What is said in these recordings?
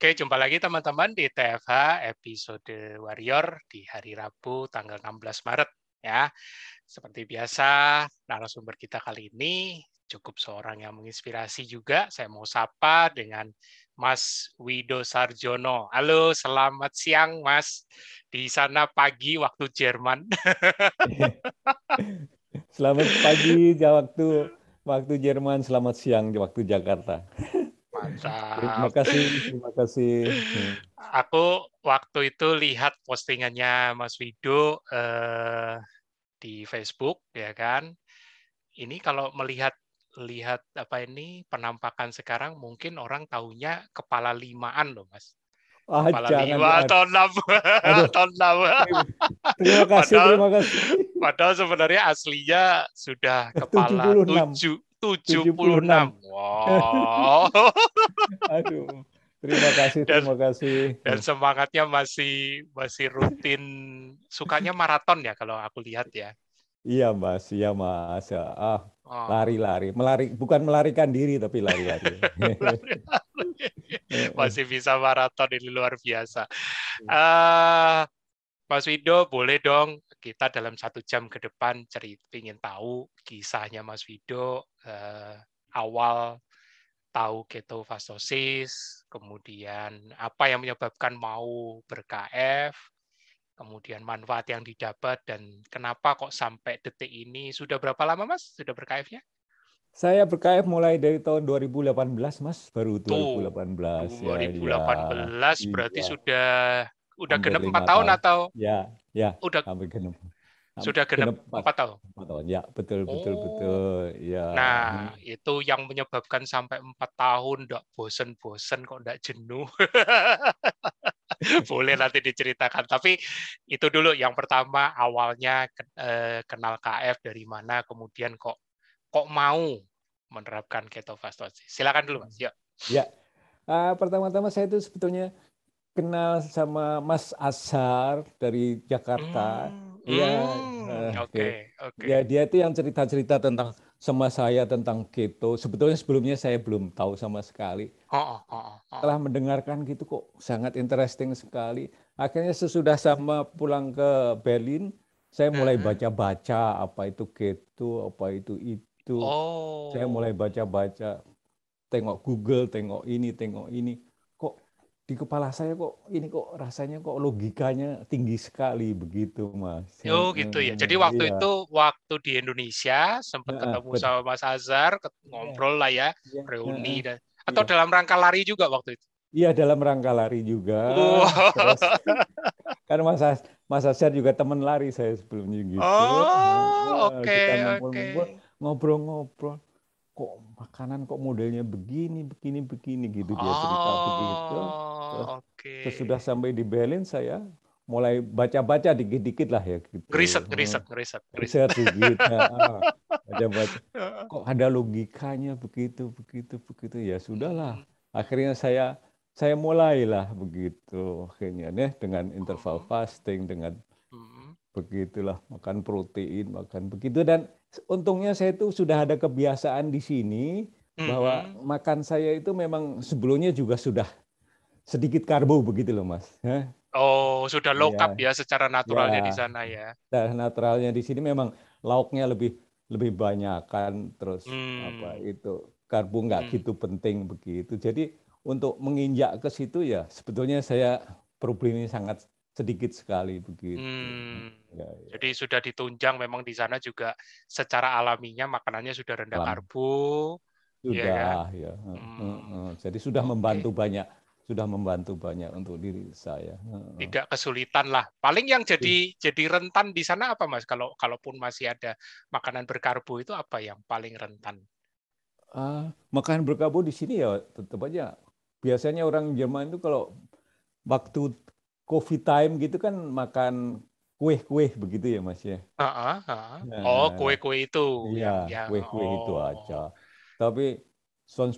Oke, jumpa lagi teman-teman di TFH episode Warrior di hari Rabu tanggal 16 Maret ya. Seperti biasa, narasumber kita kali ini cukup seorang yang menginspirasi juga. Saya mau sapa dengan Mas Wido Sarjono. Halo, selamat siang Mas. Di sana pagi waktu Jerman. Selamat pagi waktu Jerman, selamat siang di waktu Jakarta. Terima Mantap. kasih, terima kasih. Aku waktu itu lihat postingannya Mas Wido di Facebook, ya kan. Ini kalau lihat apa ini penampakan sekarang, mungkin orang taunya kepala limaan loh, Mas. Kepala Jangan 5 atau 6. aduh, Atau 6. terima kasih, Padahal terima kasih. padahal sebenarnya aslinya sudah kepala 76, 76. 76. Wow. Aduh, terima kasih, Dan terima kasih. dan semangatnya masih rutin, sukanya maraton ya kalau aku lihat ya. Iya mas. Oh. Lari, bukan melarikan diri tapi lari-lari. Masih bisa maraton, ini luar biasa. Mas Wido, boleh dong kita dalam 1 jam ke depan ingin tahu kisahnya Mas Wido, awal tahu ketofastosis, kemudian apa yang menyebabkan mau ber-KF, kemudian manfaat yang didapat, dan kenapa kok sampai detik ini. Sudah berapa lama Mas sudah ber-KF-nya? Saya ber-KF mulai dari tahun 2018, Mas. Baru Tuh, 2018 ya. 2018 berarti Iya. sudah Hampir genep 4 5 tahun tahun. atau Ya, udah hampir genep. sudah genep Genep 4 tahun? 4 tahun. Ya, betul. Oh, Ya. nah itu yang menyebabkan sampai 4 tahun nggak bosen-bosen kok, nggak jenuh. Boleh nanti diceritakan. Tapi itu dulu yang pertama, awalnya kenal KF dari mana, kemudian kok mau menerapkan ketofastosis. Silakan dulu Mas. Yuk. Ya. Pertama-tama saya itu sebetulnya kenal sama Mas Azhar dari Jakarta. Iya, Oke, oke. ya dia itu yang cerita-cerita tentang sama saya tentang keto. Sebetulnya sebelumnya saya belum tahu sama sekali. Setelah mendengarkan gitu kok sangat interesting sekali. Akhirnya sesudah sama pulang ke Berlin, saya mulai baca-baca apa itu keto, apa itu. Saya mulai Oh, baca-baca, tengok Google, tengok ini. Kok di kepala saya kok rasanya kok logikanya tinggi sekali begitu, Mas. oh gitu ya. Jadi waktu Iya. itu di Indonesia sempat ketemu Betul. sama Mas Azhar, Iya. ngobrol lah ya, Iya. reuni atau Iya. dalam rangka lari juga waktu itu. Iya, dalam rangka lari juga. Wow. Terus kan Mas Asyar juga teman lari saya sebelumnya gitu. Oh, oke, Kita oke. ngumpul-ngumpul, ngobrol-ngobrol. Kok makanan kok modelnya begini gitu, dia cerita begitu. Terus Oh, oke. sesudah sampai di Berlin saya mulai baca-baca dikit-dikit lah ya gitu. Ngeriset. Riset dikit. Baca-baca. Kok ada logikanya begitu. Ya sudahlah. Akhirnya saya mulailah begitu. Akhirnya dengan interval fasting, dengan begitulah makan protein, makan begitu. Dan untungnya saya itu sudah ada kebiasaan di sini bahwa makan saya itu memang sebelumnya juga sudah sedikit karbo begitu loh, Mas. Oh, sudah low carb Ya, ya secara naturalnya di ya. sana ya. Dan naturalnya di sini memang lauknya lebih lebih banyak kan, terus apa itu karbo nggak gitu penting begitu. Jadi untuk menginjak ke situ ya sebetulnya saya problemnya sangat sedikit sekali begitu. Ya. Jadi sudah ditunjang memang di sana juga secara alaminya makanannya sudah rendah Alam karbo, ya kan? sudah ya. Jadi Oke. sudah membantu banyak untuk diri saya. Tidak kesulitan lah. Paling yang jadi rentan di sana apa Mas? Kalaupun masih ada makanan berkarbo itu apa yang paling rentan? Makan berkarbo di sini ya tetap aja. Biasanya orang Jerman itu kalau waktu coffee time gitu kan makan kue-kue begitu ya Mas ya. Oh, Nah, kue-kue itu iya, yang kue-kue itu aja. oh. Tapi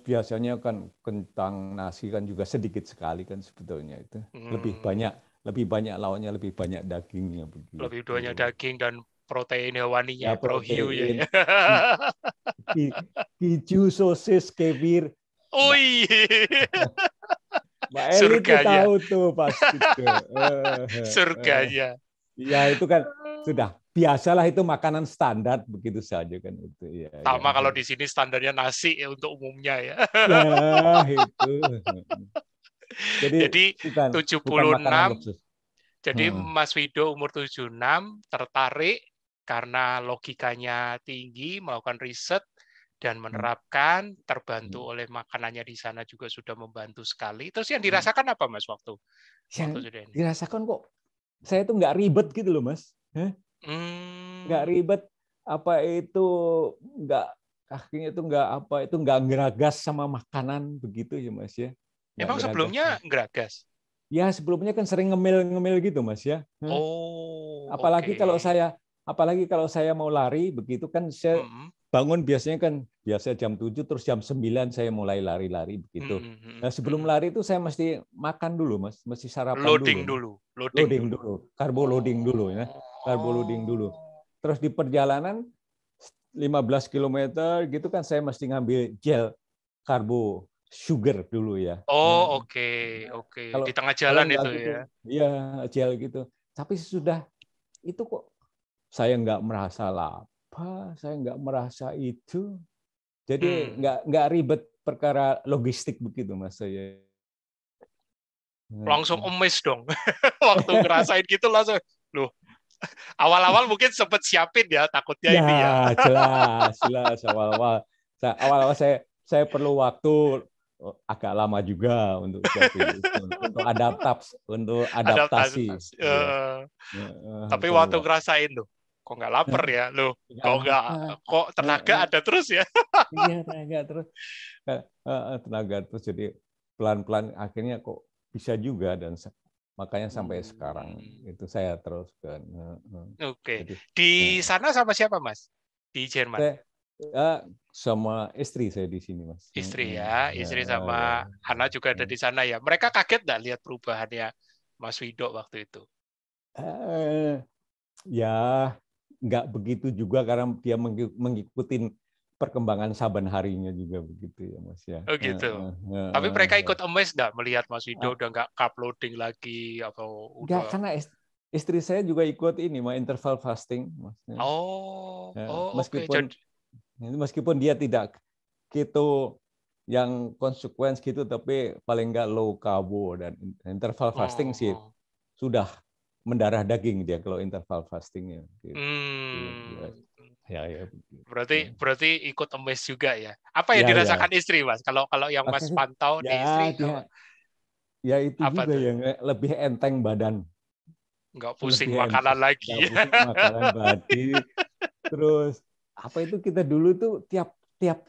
biasanya kan kentang nasi kan juga sedikit sekali kan sebetulnya itu. Lebih banyak Hmm, lebih banyak lauknya, lebih banyak dagingnya lebih begitu. banyak daging dan protein hewaninya, Ya pro hiu ya. protein, keju, sosis, kefir, Ui. elit itu Surganya. tahu tuh pasti tuh. Surganya. Ya itu kan sudah biasalah, itu makanan standar begitu saja kan itu. Ya, Sama ya. kalau di sini standarnya nasi ya untuk umumnya ya. Ya itu. Jadi Jadi bukan makanan 76, luksus. jadi Mas Wido umur 76 tertarik karena logikanya tinggi, melakukan riset dan menerapkan, terbantu oleh makanannya di sana juga sudah membantu sekali. Terus yang dirasakan apa Mas waktu Yang sudah ini? dirasakan kok saya tuh nggak ribet gitu loh Mas. Nggak ribet, apa itu nggak, akhirnya itu nggak ngeragas sama makanan begitu ya Mas ya. Nggak Emang ngeragas. sebelumnya ngeragas? Ya sebelumnya kan sering ngemil gitu Mas ya. Oh, Apalagi oke. kalau saya mau lari begitu kan, saya bangun biasanya kan jam 7 terus jam 9 saya mulai lari-lari begitu. Nah, sebelum lari itu saya mesti makan dulu Mas, mesti sarapan Loading dulu. dulu, loading dulu. Karbo loading dulu ya. Karbo loading dulu. Terus di perjalanan 15 km gitu kan saya mesti ngambil gel karbo sugar dulu ya. Oh, oke. Di tengah Kalau jalan enggak itu gitu, ya. ya gel gitu. Tapi sudah itu kok saya nggak merasa lapar, saya nggak merasa itu. Jadi nggak ribet perkara logistik begitu Mas saya. Langsung emes dong. Waktu ngerasain gitu langsung, loh, awal-awal mungkin sempet siapin ya, takutnya Ya ini ya. jelas awal-awal saya perlu waktu agak lama juga untuk siapin itu, untuk adaptasi. Adaptasi. Ya. Tapi Perlu waktu waktu. ngerasain loh, kok nggak lapar ya, loh, Nggak kok nggak, lapar. kok tenaga ada terus ya. Iya tenaga terus, jadi pelan-pelan akhirnya kok bisa juga, dan makanya sampai sekarang itu saya teruskan. Oke. Jadi Di sana sama siapa Mas? Di Jerman? saya sama istri saya di sini Mas. Istri ya, istri sama Ya. anak juga ada di sana ya. Mereka kaget nggak lihat perubahannya Mas Wido waktu itu? Ya nggak begitu juga, karena dia mengikuti perkembangan saban harinya juga begitu ya Mas ya. Oh gitu. Tapi mereka ikut amazed nggak melihat Mas Wido udah nggak uploading lagi atau Enggak, udah? karena istri saya juga ikut ini, interval fasting Mas. Oh, oke. Meskipun dia tidak gitu yang konsekuen gitu, tapi paling nggak low karbo, dan interval fasting sih sudah mendarah daging dia kalau interval fastingnya. Gitu. Ya. Berarti ikut amazed juga ya. Apa yang dirasakan istri Mas? Kalau yang Mas pantau di istri apa? Ya itu Apa juga tuh? yang lebih enteng badan. Nggak pusing Lebih makanan enteng, lagi. nggak pusing makanan badi. Terus apa itu, kita dulu tuh tiap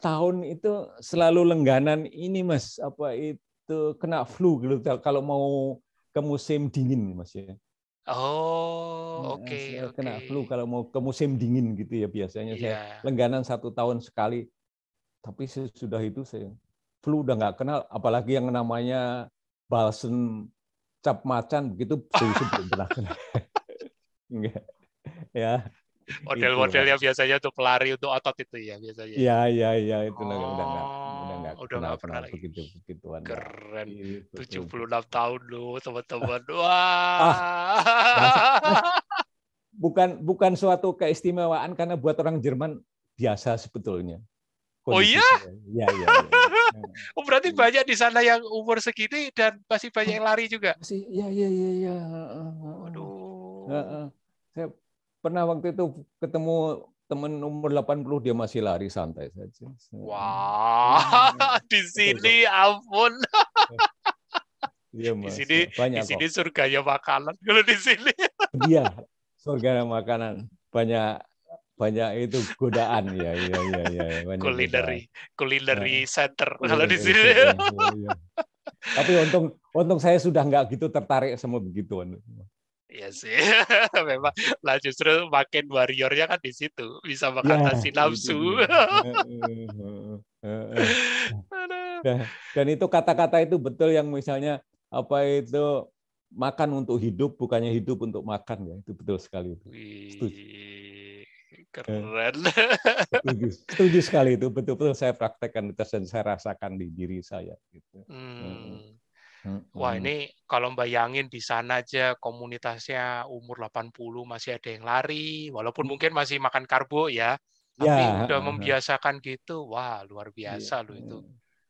tahun itu selalu langganan ini Mas, apa itu kena flu gitu kalau mau ke musim dingin Mas ya. Oh, oke. Kena flu kalau mau ke musim dingin gitu ya, biasanya saya Iya. langganan 1 tahun sekali. Tapi sesudah itu saya flu udah nggak kenal, apalagi yang namanya balsem cap macan begitu, flu itu belum pernah kena. Enggak. Ya, itulah. Model-modelnya biasanya untuk pelari, untuk otot itu ya biasanya. Iya itu udah nggak Udah nggak pernah kenal lagi. begituan lah. Keren. Itu tuh. 76 tahun loh, teman-teman. Ah, biasa. Mas, Wah. bukan suatu keistimewaan, karena buat orang Jerman biasa sebetulnya Oh kondisi iya? saya. Iya. Oh, berarti banyak di sana yang umur segini dan masih banyak yang lari juga. Masih, iya. Waduh. Saya pernah waktu itu ketemu teman umur 80, dia masih lari santai saja. Wah, di Betul kok. sini ampun. Iya Di Mas, sini banyak kok. surganya makanan kalau di sini. Dia surga makanan, banyak itu godaan ya. Banyak godaan. Culinary center kalau di Dari sini. situ. Iya. Tapi untung saya sudah nggak gitu tertarik sama begituan. Iya sih, memang lah justru makin warriornya kan di situ bisa Ya, mengatasi itu nafsu. dia. Dan itu kata-kata itu betul, yang misalnya apa itu, makan untuk hidup bukannya hidup untuk makan, ya itu betul sekali itu. Setuju. Wih, keren. Setuju sekali itu, betul-betul saya praktekkan dan saya rasakan di diri saya gitu. Wah, ini kalau bayangin di sana aja komunitasnya umur 80 masih ada yang lari, walaupun mungkin masih makan karbo ya, tapi udah Ya, membiasakan gitu. Wah, luar iya, biasa loh itu.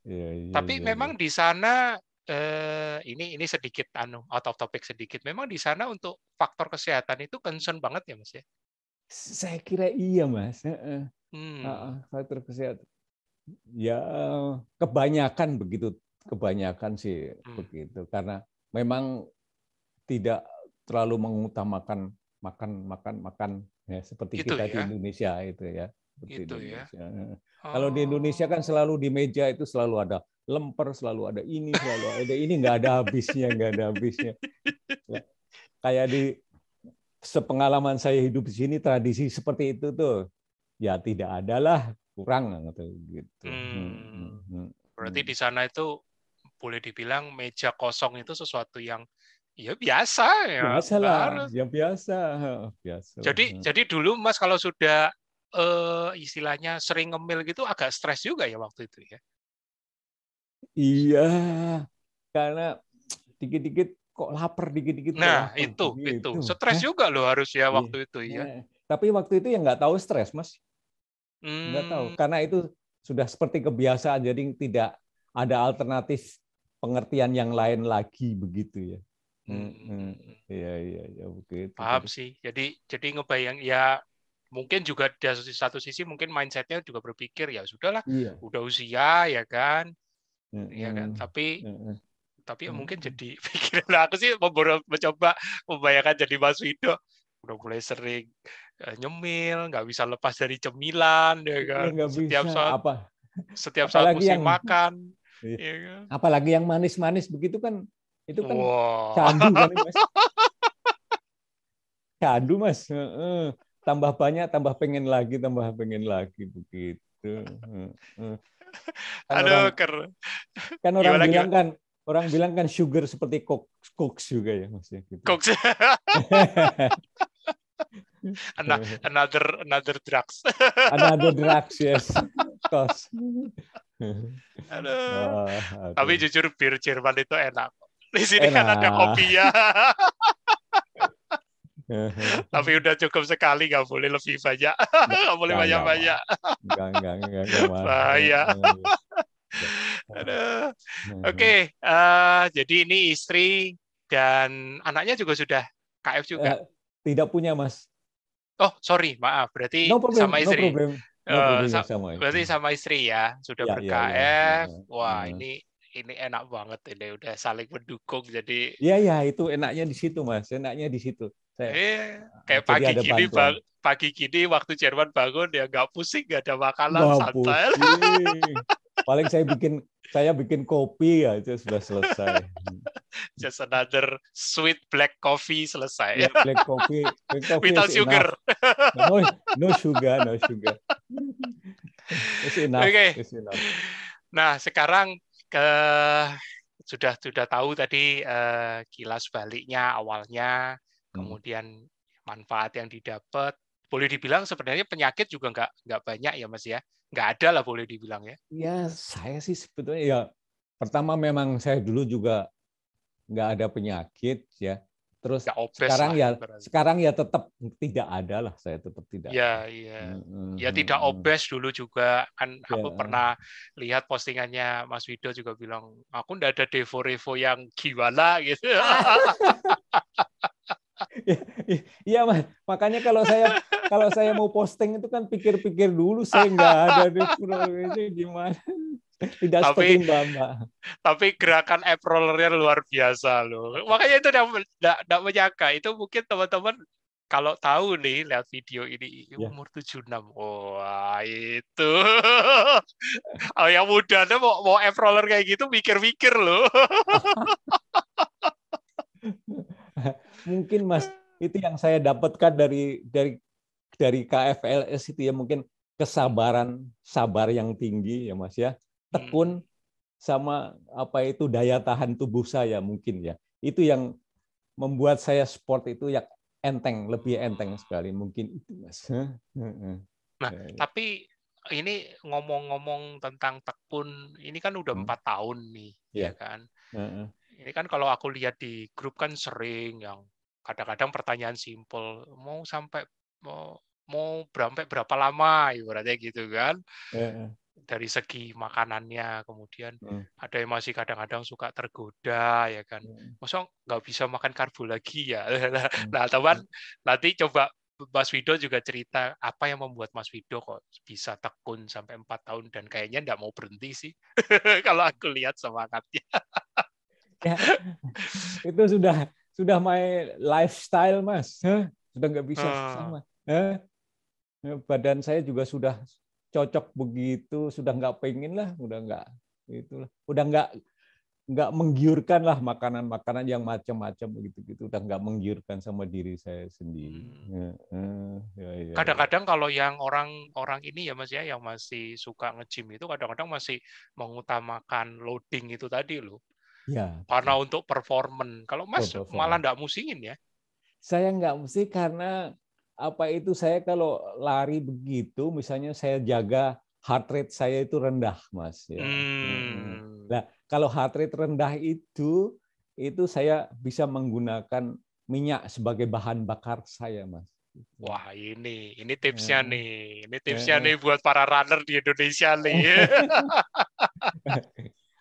iya, iya, Tapi iya, iya. memang di sana ini sedikit out of topic sedikit. Memang di sana untuk faktor kesehatan itu concern banget ya, Mas ya? Saya kira iya, Mas. Hmm, Faktor kesehatan. Ya, kebanyakan begitu, kebanyakan sih hmm. begitu. Karena memang tidak terlalu mengutamakan makan ya seperti Gitu kita di ya, Indonesia itu ya, seperti gitu ya. Indonesia. Kalau di Indonesia kan Oh, selalu di meja itu selalu ada lemper, selalu ada ini, nggak ada habisnya, nggak ada habisnya. Ya, kayak di sepengalaman saya hidup di sini tradisi seperti itu tuh ya tidak ada lah, kurang gitu. hmm. Berarti di sana itu boleh dibilang meja kosong itu sesuatu yang ya biasa ya, nggak Biasalah, harus. ya biasa, biasalah. Jadi dulu Mas kalau sudah istilahnya sering ngemil gitu agak stres juga ya waktu itu ya. Iya, karena dikit-dikit kok lapar, dikit-dikit kok Nah, lapar itu. gitu. Stres juga loh harus ya Iya. waktu itu ya. Tapi waktu itu ya nggak tahu stres, Mas. Nggak tahu. Hmm, Karena itu sudah seperti kebiasaan, jadi tidak ada alternatif pengertian yang lain lagi begitu ya. hmm, hmm, hmm, hmm. Iya, iya, iya begitu. Paham Jadi, sih. Jadi ngebayang ya mungkin juga dari satu sisi mungkin mindsetnya juga berpikir ya sudahlah, iya. udah usia ya kan, ya kan. Mm-mm. Mm-mm. Tapi ya mungkin Mm-mm. jadi pikiran aku sih mencoba membayangkan jadi Mas Wido udah mulai sering nyemil, nggak bisa lepas dari cemilan, ya Iya kan. nggak bisa. Setiap saat Apalagi mesti yang makan, iya. ya kan. Apalagi yang manis-manis begitu kan, itu kan Wah, candu kan, Mas. Candu, Mas. Tambah banyak, tambah pengen lagi begitu. Kan aduh, orang kan gimana gimana? orang bilang kan sugar seperti koks juga ya, Mas ya gitu. Coach, another drugs. Another drugs, yes. Kos. Aduh. Tapi Aduh. jujur bir Jerman itu enak. Di sini kan ada Enak. kopinya. Tapi udah cukup sekali, nggak boleh lebih banyak. Nggak boleh Enggak, Mas. banyak-banyak. Enggak, Mas. Bahaya. Aduh. Oke, jadi ini istri dan anaknya juga sudah KF juga. Eh, Tidak punya, Mas. Oh, sorry, maaf. Berarti No problem, sama no istri. problem. No Eh, problem ya sa- sama itu. berarti sama istri ya, sudah Ya, ya, ya. ber-KF. Wah, ini enak banget ini udah saling mendukung. Jadi Iya, ya, itu enaknya di situ, Mas. Enaknya di situ. kayak Jadi ada bantuan. pagi gini waktu Jerman bangun ya nggak pusing, nggak ada makanan, Nggak santai. pusing. Paling saya bikin kopi ya, itu sudah selesai. Just another sweet black coffee selesai. Ya, black coffee is Without enough. sugar. No, no sugar, no sugar. It's enough, Oke. it's enough. Nah, sekarang ke sudah tahu tadi kilas baliknya awalnya, kemudian manfaat yang didapat. Boleh dibilang sebenarnya penyakit juga nggak banyak ya Mas ya, nggak ada lah boleh dibilang ya. Ya, saya sih sebetulnya ya pertama memang saya dulu juga nggak ada penyakit ya. Terus Nggak obes lah ibaratnya. sekarang ya tetap tidak ada lah, saya tetap tidak ada. Ya, iya. Ya tidak obes dulu juga kan aku Ya, pernah lihat postingannya Mas Wido juga bilang aku ndak ada devo-revo yang gimana gitu. iya Mas. Makanya kalau saya mau posting itu kan pikir-pikir dulu, saya nggak ada di itu gimana. Tidak seperti Tapi Mbak. tapi gerakan app rollernya luar biasa loh. Makanya itu enggak menyangka. Itu mungkin teman-teman kalau tahu nih lihat video ini Ya. umur 76. Wah, itu. Oh, yang muda tuh mau app roller kayak gitu mikir-mikir loh. Mungkin Mas, itu yang saya dapatkan dari KFLS itu ya, mungkin sabar yang tinggi ya Mas ya. Tekun sama apa itu daya tahan tubuh saya mungkin ya. Itu yang membuat saya sport itu ya lebih enteng sekali mungkin itu Mas. Nah, tapi ini ngomong-ngomong tentang tekun, ini kan udah 4 tahun nih, ya Ya. kan? Ini kan kalau aku lihat di grup kan sering yang kadang-kadang pertanyaan simpel, mau sampai mau berapa lama ibaratnya gitu kan. Dari segi makanannya, kemudian ada yang masih kadang-kadang suka tergoda ya kan. Masa nggak bisa makan karbo lagi ya? Nah, teman, nanti coba Mas Wido juga cerita apa yang membuat Mas Wido kok bisa tekun sampai 4 tahun dan kayaknya nggak mau berhenti sih. Kalau aku lihat semangatnya. Ya, itu sudah my lifestyle, Mas. Sudah nggak bisa sama. Badan saya juga sudah cocok begitu, sudah nggak pengen lah, udah nggak menggiurkan lah makanan-makanan yang macam-macam begitu, udah nggak menggiurkan sama diri saya sendiri. Kadang-kadang kalau yang orang ini ya Mas ya, yang masih suka nge-gym itu kadang-kadang masih mengutamakan loading itu tadi loh. Ya. Karena untuk performan. Kalau Mas malah nggak musingin ya? Saya nggak mesti karena saya kalau lari begitu, misalnya saya jaga heart rate saya itu rendah, Mas. Ya. Nah, kalau heart rate rendah itu saya bisa menggunakan minyak sebagai bahan bakar saya, Mas. Wah, ini tipsnya nih. Ini tipsnya nih buat para runner di Indonesia nih.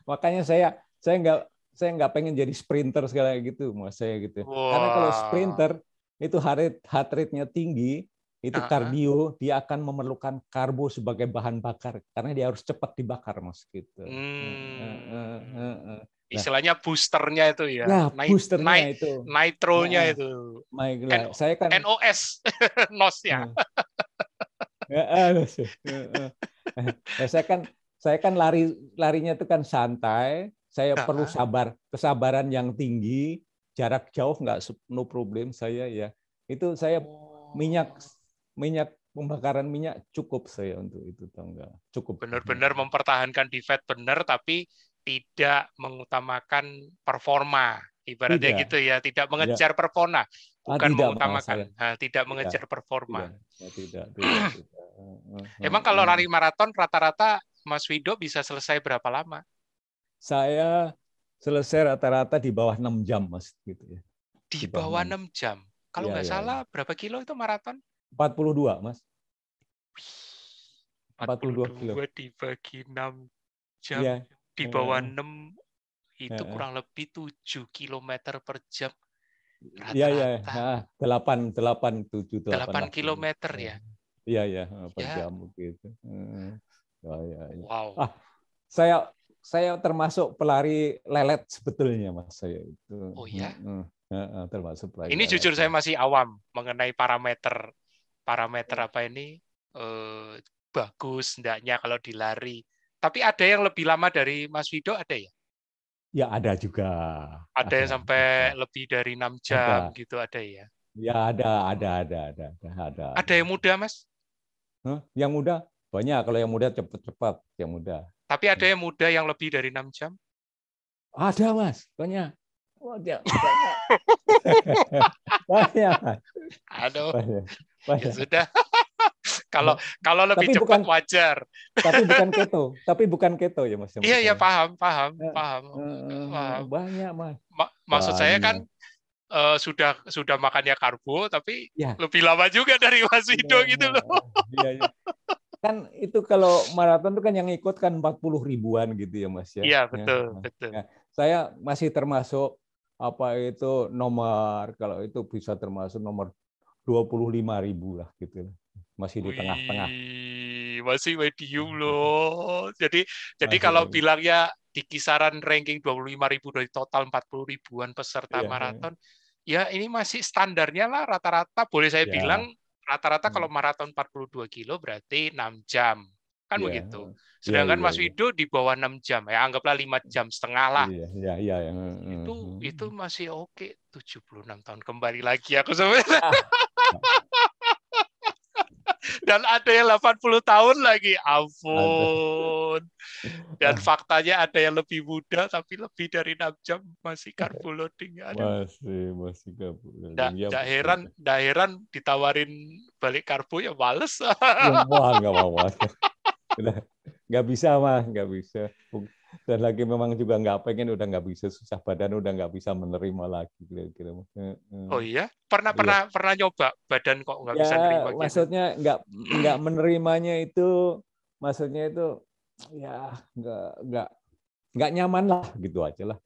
Makanya saya nggak pengen jadi sprinter segala gitu, Mas, saya gitu. Karena kalau sprinter itu heart rate-nya tinggi, itu kardio, dia akan memerlukan karbo sebagai bahan bakar karena dia harus cepat dibakar, Mas, gitu. Istilahnya boosternya itu ya. Ya, boosternya itu. Nitronya itu. Saya kan NOS, NOS-nya. Saya kan larinya itu kan santai. Saya perlu kesabaran yang tinggi, jarak jauh nggak no problem saya ya. Itu saya pembakaran minyak cukup saya untuk itu, tahu nggak? Cukup. Benar-benar mempertahankan di fat benar, tapi tidak mengutamakan performa, ibaratnya gitu ya, tidak mengejar performa, bukan mengutamakan, tidak mengejar performa. Tidak. Emang kalau lari maraton rata-rata Mas Wido bisa selesai berapa lama? Saya selesai rata-rata di bawah 6 jam, Mas, gitu ya. Di bawah 6 jam. Kalau nggak salah berapa kilo itu maraton? 42, Mas. 42 kilo dibagi 6 jam, di bawah 6 itu kurang lebih 7 km per jam. Rata-rata. 8 kilometer ya? Iya, per jam begitu. Wow. Saya termasuk pelari lelet sebetulnya, Mas, saya itu. Oh ya? Termasuk pelari. Ini jujur saya masih awam mengenai parameter apa ini bagus hendaknya kalau dilari. Tapi ada yang lebih lama dari Mas Wido, ada ya? Ya, ada juga. Ada yang sampai lebih dari 6 jam gitu, ada ya? Ya, ada. Ada yang muda, Mas? Yang muda banyak. Kalau yang muda cepat yang muda. Tapi ada yang muda yang lebih dari 6 jam? Ada, Mas. Banyak. Banyak. Aduh. Ya sudah. Kalau lebih cepat wajar. Tapi bukan keto ya, Mas. Iya, paham. Banyak, Mas. Maksud saya kan sudah makannya karbo, tapi lebih lama juga dari Mas Wido gitu loh. Iya. Kan itu kalau maraton itu kan yang ikut kan 40 ribuan gitu ya, Mas ya. Iya, betul. Saya masih termasuk nomor, kalau itu bisa termasuk nomor 25.000 lah gitu. Masih di tengah-tengah. Masih medium loh. Jadi kalau bilangnya di kisaran ranking 25.000 dari total 40 ribuan peserta maraton, ya ini masih standarnya lah rata-rata. Boleh saya bilang rata-rata kalau maraton 42 kilo berarti 6 jam. Kan begitu. Sedangkan Mas Wido di bawah 6 jam. Ya anggaplah 5 jam setengah lah. Iya. Itu masih oke. 76 tahun kembali lagi aku sebenarnya. Dan ada yang 80 tahun lagi, ampun. Dan faktanya ada yang lebih muda tapi lebih dari 6 jam masih carbo loading. Masih carbo loading. Nggak heran ditawarin balik karbo ya males. Wah, nggak mau. Nggak bisa, Mas, nggak bisa. Dan lagi memang juga nggak pengen, udah nggak bisa, susah badan, udah nggak bisa menerima lagi kira-kira. Oh iya, pernah Iya. nyoba badan kok nggak Ya, bisa nerima gitu. maksudnya nggak menerimanya itu, maksudnya itu ya nggak nyaman lah gitu aja lah.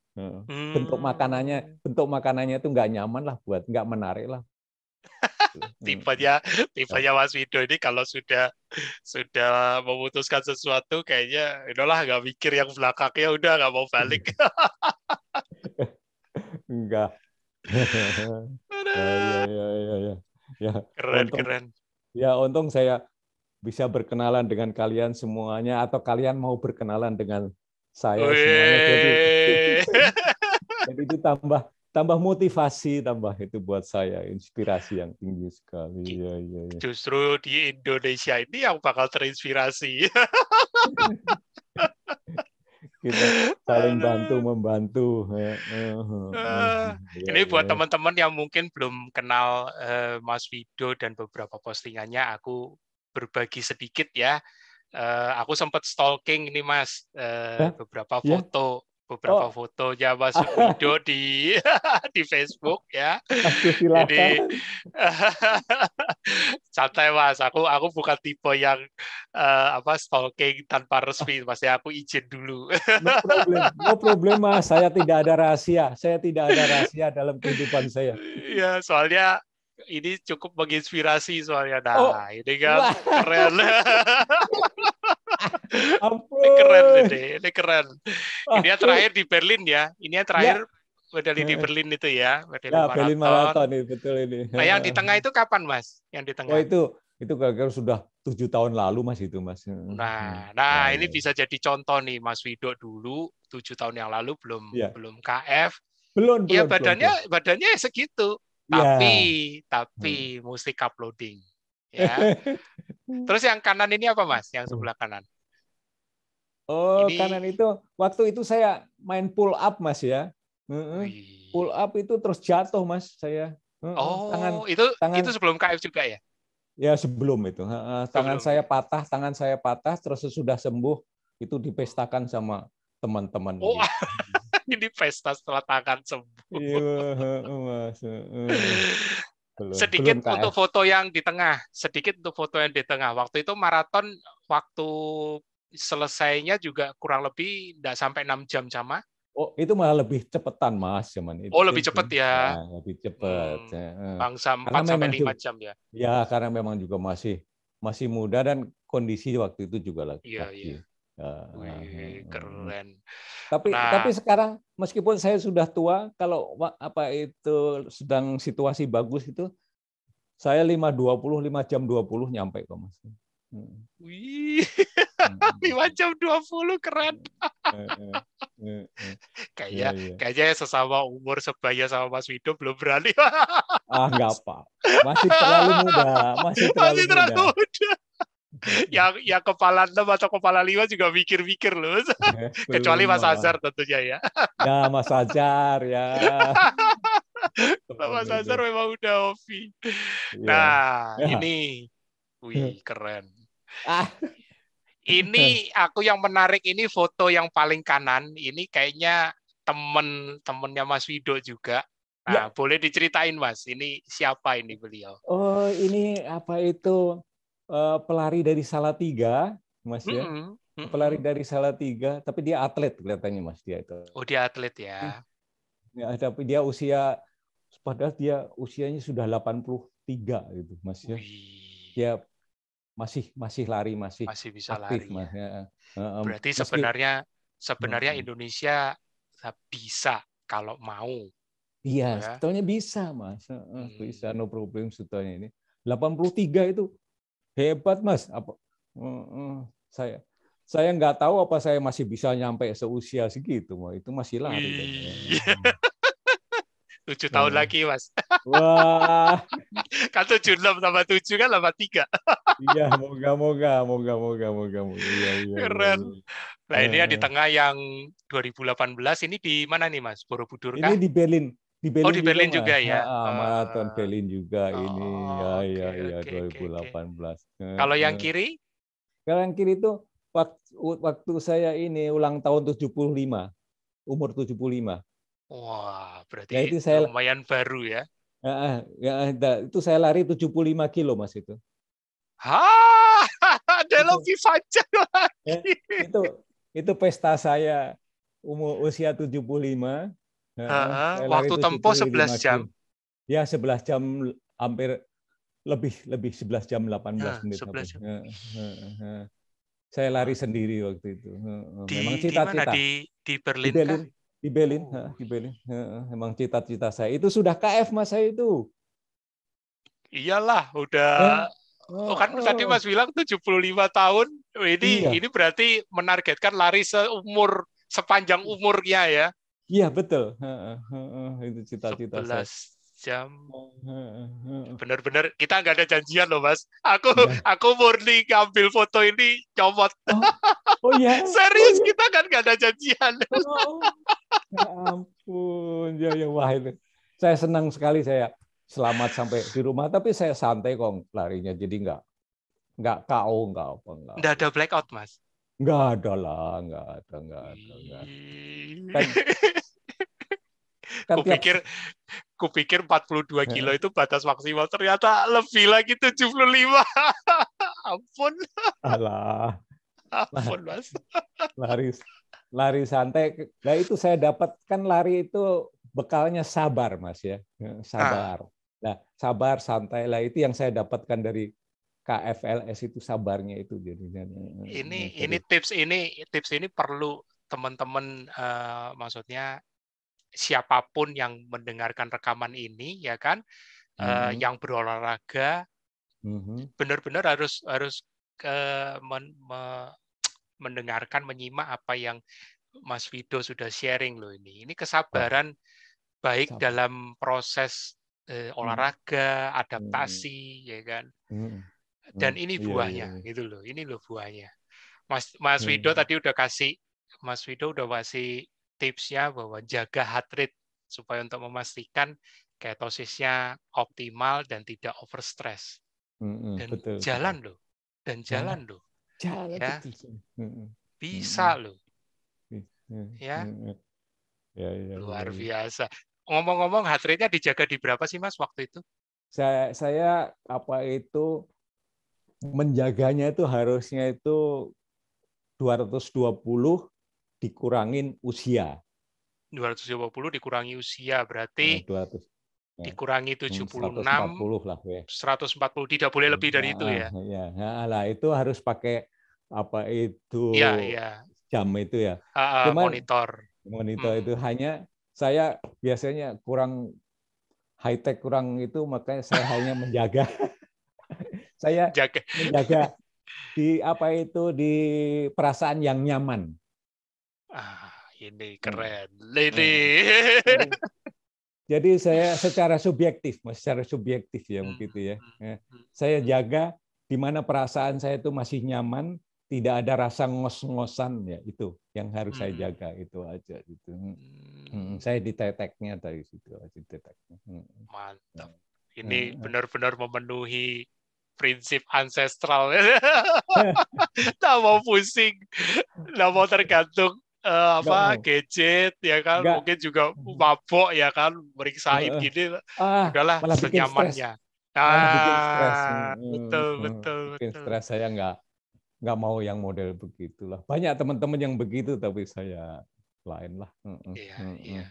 Bentuk makanannya, Hmm. itu nggak nyaman lah, buat nggak menarik lah. Tipenya Mas Wido ini kalau sudah memutuskan sesuatu kayaknya udahlah, nggak mikir yang belakangnya, udah nggak mau balik. Enggak. Ya, ya, ya, ya, ya. Ya, Keren, untung keren. untung saya bisa berkenalan dengan kalian semuanya, atau kalian mau berkenalan dengan saya semuanya. Jadi Wih. jadi itu tambah motivasi, tambah itu buat saya inspirasi yang tinggi sekali. Ya, ya, ya. Justru di Indonesia ini yang bakal terinspirasi. Kita saling bantu membantu. Ya, Ini buat ya. teman-teman yang mungkin belum kenal Mas Wido dan beberapa postingannya, aku berbagi sedikit ya. Aku sempat stalking ini Mas, Hah? beberapa Ya. Oh, fotonya Mas Wido di di Facebook ya. aduh, Ini silakan. santai Mas, aku bukan tipe yang stalking tanpa resmi, Mas ya, aku izin dulu. No problem, Mas. Saya tidak ada rahasia. Saya tidak ada rahasia dalam kehidupan saya. Ya, soalnya ini cukup menginspirasi soalnya. Oh, Nah, ini kan wah, keren. Ini keren ampun. ini keren. Ini yang Aduh. terakhir di Berlin ya. Ini yang terakhir Ya, medali di Berlin itu ya, medali ya, Berlin maraton. Marathon ini betul ini. Nah, yang di tengah itu kapan, Mas? Yang di Oh, tengah. itu kira-kira sudah 7 tahun lalu, Mas, itu, Mas. Ya, Nah, ini ya. bisa jadi contoh nih, Mas Wido dulu 7 tahun yang lalu Ya. belum KF. Ya Belum. badannya segitu, Ya. tapi musik uploading. Ya. Terus yang kanan ini apa, Mas? Yang sebelah kanan. Oh, Ini kanan itu waktu itu saya main pull up, Mas ya. Pull wih. up itu terus jatuh, Mas, saya. Tangan Oh, itu tangan sebelum KF juga ya? ya sebelum itu. Sebelum ya. Tangan saya patah, terus sudah sembuh, itu dipestakan sama teman-teman Oh, gitu. ini pesta setelah tangan sembuh. Iya, Mas. Belum Sedikit untuk KF. foto yang di tengah. Waktu itu maraton, waktu selesainya juga kurang lebih tidak sampai 6 jam sama. Oh, itu malah lebih cepetan, Mas, zaman Oh, lebih itu. cepat ya. Ya, lebih cepat. Bangsa Karena 4 sampai memang 5 juga, jam ya. ya, karena memang juga masih muda, dan kondisi waktu itu juga Iya, iya. lagi. Wih, keren. Tapi sekarang meskipun saya sudah tua, kalau apa itu sedang situasi bagus itu, saya 5 jam 20 nyampe kok, Mas. Wih, 5 jam 20 keren. Iya, iya. Kayaknya sesama umur sebaya sama Mas Wido belum berani. Enggak apa. Masih terlalu muda, Masih terlalu muda. Yang kepala 6 atau kepala 5 juga mikir-mikir loh. Kecuali Belum, Mas Azhar tentunya ya. ya, Mas Fajar ya. Mas Azhar memang udah hobi. Iya. Nah, Ya. ini wih, keren. Ah. Ini aku yang menarik, ini foto yang paling kanan. Ini kayaknya temennya Mas Wido juga. Nah, Ya. boleh diceritain Mas, ini siapa ini beliau? Oh, ini apa itu pelari dari Salatiga, Mas ya? Pelari dari Salatiga, tapi dia atlet kelihatannya, Mas, dia itu. Oh, dia atlet ya. Ya, tapi dia padahal dia usianya sudah 83 gitu, Mas ya. Wih. Dia masih lari, masih bisa aktif, lari Mas. ya. Berarti sebenarnya Indonesia bisa kalau mau. Iya, Ya. sebetulnya bisa, Mas. Bisa, no problem sebetulnya ini. 83 itu hebat, Mas. Saya nggak tahu apa saya masih bisa nyampe seusia segitu, itu masih lari. 7 tahun lagi, Mas. Wah. Kan 76 tambah 7 kan 83. Iya, moga. Iya. Keren. Nah, ini yang di tengah yang 2018 ini di mana nih, Mas? Borobudur kah? Ini di Berlin. Di Berlin, di Berlin juga, juga Mas. ya. Maraton Berlin juga ini. Ya, Oke. 2018. Kalau yang kiri? Kalau yang kiri itu waktu saya ini ulang tahun 75, umur 75. Wah, Ya berarti itu saya lumayan baru ya. itu saya lari 75 kilo Mas itu. Hah, ada Itu lebih panjang ya, lagi. itu pesta saya usia 75. Saya lari Waktu tempuh 11 75 jam. kilo. Ya 11 jam, hampir lebih 11 jam 18 menit 11 hampir. jam. Saya lari Wah, sendiri waktu itu. Memang di mana? cita-cita Di di Berlin kah? Berlin, di Berlin, Oh, di Berlin. Memang cita-cita saya itu sudah KF Mas saya itu. iyalah, udah. Ya. Oh, kan tadi Mas bilang 75 tahun. Oh, Iya, ini berarti menargetkan lari sepanjang umurnya ya. iya betul. Itu cita-cita saya. 11 jam. Benar-benar kita nggak ada janjian loh, Mas. Aku Enggak. aku murni ngambil foto ini comot. Oh, oh ya, oh Serius ya. kita kan nggak ada janjian. Oh, ya ampun. Ya, ya, wah itu. Saya senang sekali saya selamat sampai di rumah, tapi saya santai kok larinya. Jadi nggak KO, nggak apa, nggak Nggak apa. ada blackout, Mas. Nggak ada lah, nggak ada, nggak ada, nggak ada. Kan, kan tiap kupikir kupikir 42 kilo itu batas maksimal, ternyata lebih lagi 75. Ampun, alah, lah, ampun Mas. lari lari santai. Nah itu saya dapatkan lari itu bekalnya sabar Mas ya, Nah, sabar. Nah sabar santai lah itu yang saya dapatkan dari KFLS itu sabarnya itu jadinya. ini Jadi, tips ini perlu teman-teman, maksudnya siapapun yang mendengarkan rekaman ini ya kan, yang berolahraga benar-benar harus mendengarkan, menyimak apa yang Mas Vido sudah sharing loh ini. Ini wah, kesabaran baik sabar. dalam proses olahraga, adaptasi, ya kan. Dan ini Iya, iya, buahnya, iya. gitu loh. Ini loh buahnya. Mas Vido tadi udah kasih, Mas Vido udah kasih tipsnya bahwa jaga heart rate supaya untuk memastikan ketosisnya optimal dan tidak over stress. Dan Betul, betul. jalan loh, dan Jalan, jalan loh, jalan ya betul. bisa loh, ya Ya, ya, ya, luar ya. biasa. Ngomong-ngomong, heart rate-nya dijaga di berapa sih Mas waktu itu? Saya apa itu menjaganya itu harusnya itu 220 dikurangin usia. 220 dikurangi usia, berarti 200, ya, dikurangi 76, 140 lah ya. 140, tidak boleh lebih dari itu ya? Ya, nah, lah itu harus pakai apa itu Iya, iya. jam itu ya. Cuman Monitor. monitor itu hanya saya biasanya kurang high tech, kurang itu, makanya saya hanya menjaga saya Jaga. menjaga di apa itu di perasaan yang nyaman. Ini Nah, keren. Ini. jadi, jadi saya secara subjektif, secara subjektif ya begitu ya. Saya jaga di mana perasaan saya itu masih nyaman, tidak ada rasa ngos-ngosan ya, itu yang harus saya jaga, itu aja itu. Saya diteteknya dari situ, deteknya. Mantap. Ini benar-benar memenuhi prinsip ancestral. Tak mau pusing, tak mau tergantung Nggak mau, gadget ya kan, nggak. mungkin juga mabok ya kan, meriksain gini, udahlah Malah bikin stres, senyamannya. malah bikin stres. Betul betul Bikin betul. stres, saya nggak mau yang model begitulah. Banyak teman-teman yang begitu, tapi saya lain lah. Iya iya.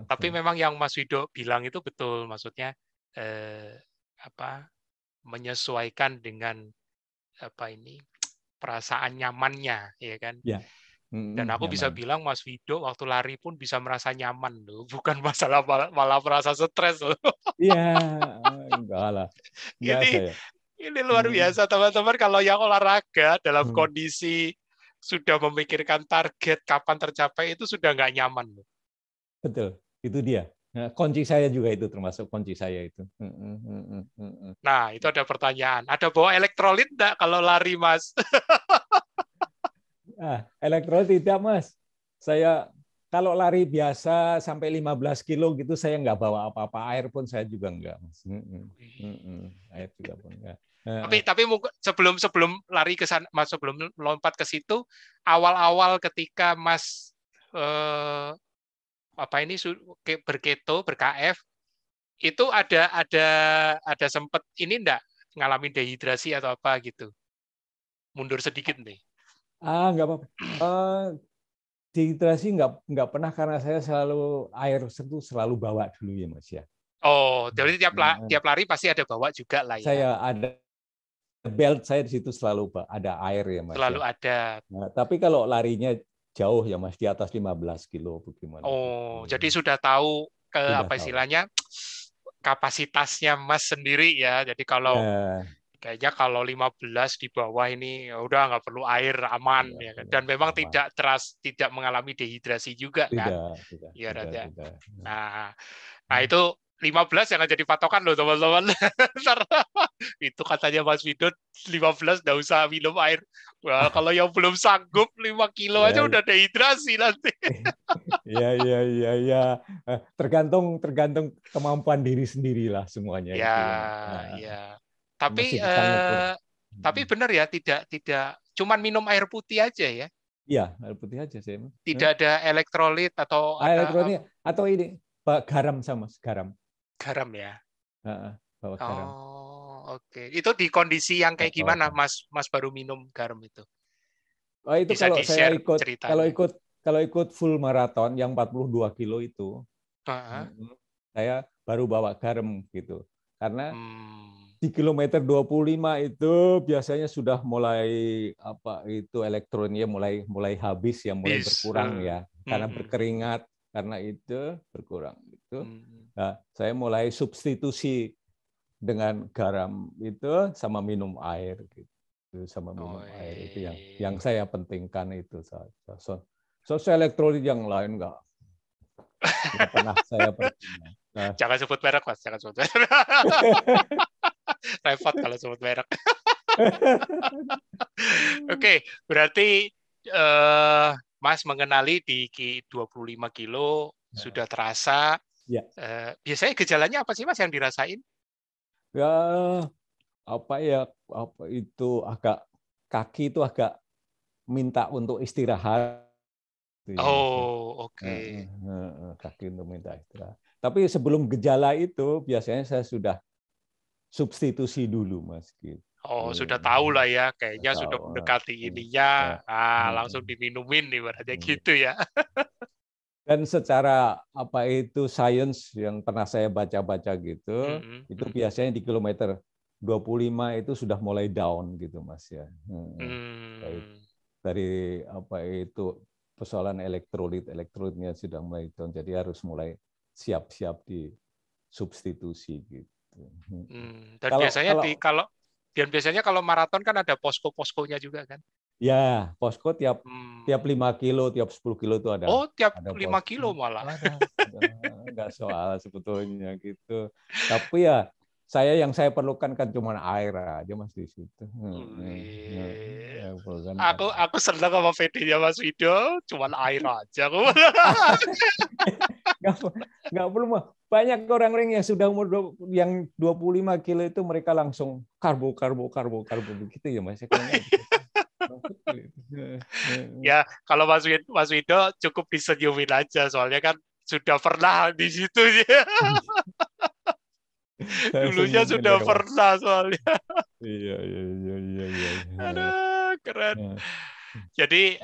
Tapi memang yang Mas Wido bilang itu betul, maksudnya apa, menyesuaikan dengan apa ini, perasaan nyamannya, ya kan. Ya, Dan aku bisa nyaman. bilang Mas Wido waktu lari pun bisa merasa nyaman loh, bukan masalah malah merasa stres loh. Iya, enggak lah, biasa Ini ya. ini luar biasa teman-teman, kalau yang olahraga dalam kondisi sudah memikirkan target kapan tercapai itu sudah nggak nyaman loh. Betul, itu dia. Nah, kunci saya juga itu, termasuk kunci saya itu. Nah, itu ada pertanyaan. Ada bawa elektrolit enggak kalau lari, Mas? Elektrolit tidak, Mas. Saya kalau lari biasa sampai 15 kilo gitu, saya nggak bawa apa-apa. Air pun saya juga nggak, Mas. Air juga pun nggak. Tapi mungkin sebelum lari ke sana, Mas, sebelum lompat ke situ, awal-awal ketika Mas berketo, ber-KF, itu ada sempet ini enggak ngalamin dehidrasi atau apa gitu? Mundur sedikit nih. Nggak apa-apa. Dehidrasi nggak pernah karena saya selalu air itu selalu bawa dulu ya Mas ya. Oh, jadi tiap lari pasti ada bawa juga lah ya. Saya ada belt saya di situ selalu ada air ya Mas. Selalu ya. ada. Nah, tapi kalau larinya jauh ya Mas, di atas 15 kilo bagaimana? Oh, jadi sudah tahu istilahnya kapasitasnya Mas sendiri ya. Jadi kalau kayaknya kalau 15 di bawah ini ya udah nggak perlu air, aman ya kan. Dan memang aman. tidak mengalami dehidrasi juga kan. Tidak. Nah itu 15 jangan jadi patokan loh teman-teman. Itu katanya Mas Wido 15 nggak usah minum air. Wah, kalau yang belum sanggup 5 kilo aja udah dehidrasi nanti. Ya. Tergantung kemampuan diri sendirilah semuanya. Ya. Tapi benar ya, tidak cuman minum air putih aja ya. Iya, air putih aja sih. Tidak ada elektrolit atau elektrolit atau ini garam sama garam. Garam ya. Bawa garam. Oke. Itu di kondisi yang kayak gimana Mas baru minum garam itu? Itu bisa kalau saya kalau ikut full maraton yang 42 kilo itu, saya baru bawa garam gitu. Karena di kilometer 25 itu biasanya sudah mulai elektronnya mulai habis ya, mulai berkurang ya. Karena berkeringat, karena itu berkurang gitu. Nah, saya mulai substitusi dengan garam itu sama minum air gitu. Sama minum air itu yang saya pentingkan itu saja. Soal elektrolit yang lain nggak pernah saya pertimbangkan. Nah. Jangan sebut merek, Mas. Jangan sebut merek. Repot kalau sebut merek. Oke, berarti Mas mengenali di 25 kilo sudah terasa. Ya. Biasanya gejalanya apa sih Mas yang dirasain? Ya, itu kaki itu agak minta untuk istirahat. Oh, oke. Kaki untuk minta istirahat. Tapi sebelum gejala itu biasanya saya sudah substitusi dulu, Mas. Gitu. Oh, sudah tahu lah ya, kayaknya sudah mendekati ininya, langsung diminumin nih, berarti gitu ya. Dan secara science yang pernah saya baca-baca gitu, itu biasanya di kilometer 25 itu sudah mulai down gitu, Mas ya. Dari persoalan elektrolitnya sudah mulai down, jadi harus mulai siap-siap di substitusi gitu. Dan biasanya kalau maraton kan ada posko-poskonya juga kan? Ya, posko tiap 5 kilo, tiap 10 kilo itu ada. Oh, tiap 5 kilo malah. Enggak soal sebetulnya gitu. Tapi ya yang saya perlukan kan cuma air aja Mas di situ. Aku senang sama PD-nya Mas Wido, cuma air aja. Enggak perlu mah. Banyak orang-orang yang sudah umur yang 25 kilo itu mereka langsung karbo begitu ya Mas. Ya, kalau Mas Wido cukup disenyumin aja, soalnya kan sudah pernah di situ. Dulunya sudah pernah soalnya. Iya. Aduh, keren. Jadi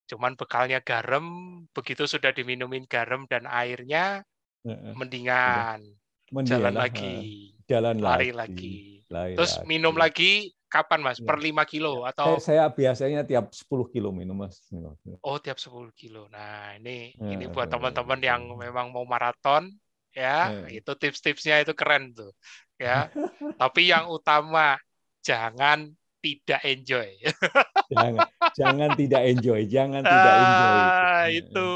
cuman bekalnya garam, begitu sudah diminumin garam dan airnya, mendingan jalan lagi, lari lagi. Terus minum lagi kapan Mas? Per 5 kilo atau? Saya biasanya tiap 10 kilo minum Mas. Oh, tiap 10 kilo. Nah, ini buat teman-teman yang memang mau maraton ya, itu tips-tipsnya itu keren tuh. Ya. Tapi yang utama jangan tidak enjoy. Jangan tidak enjoy. Itu.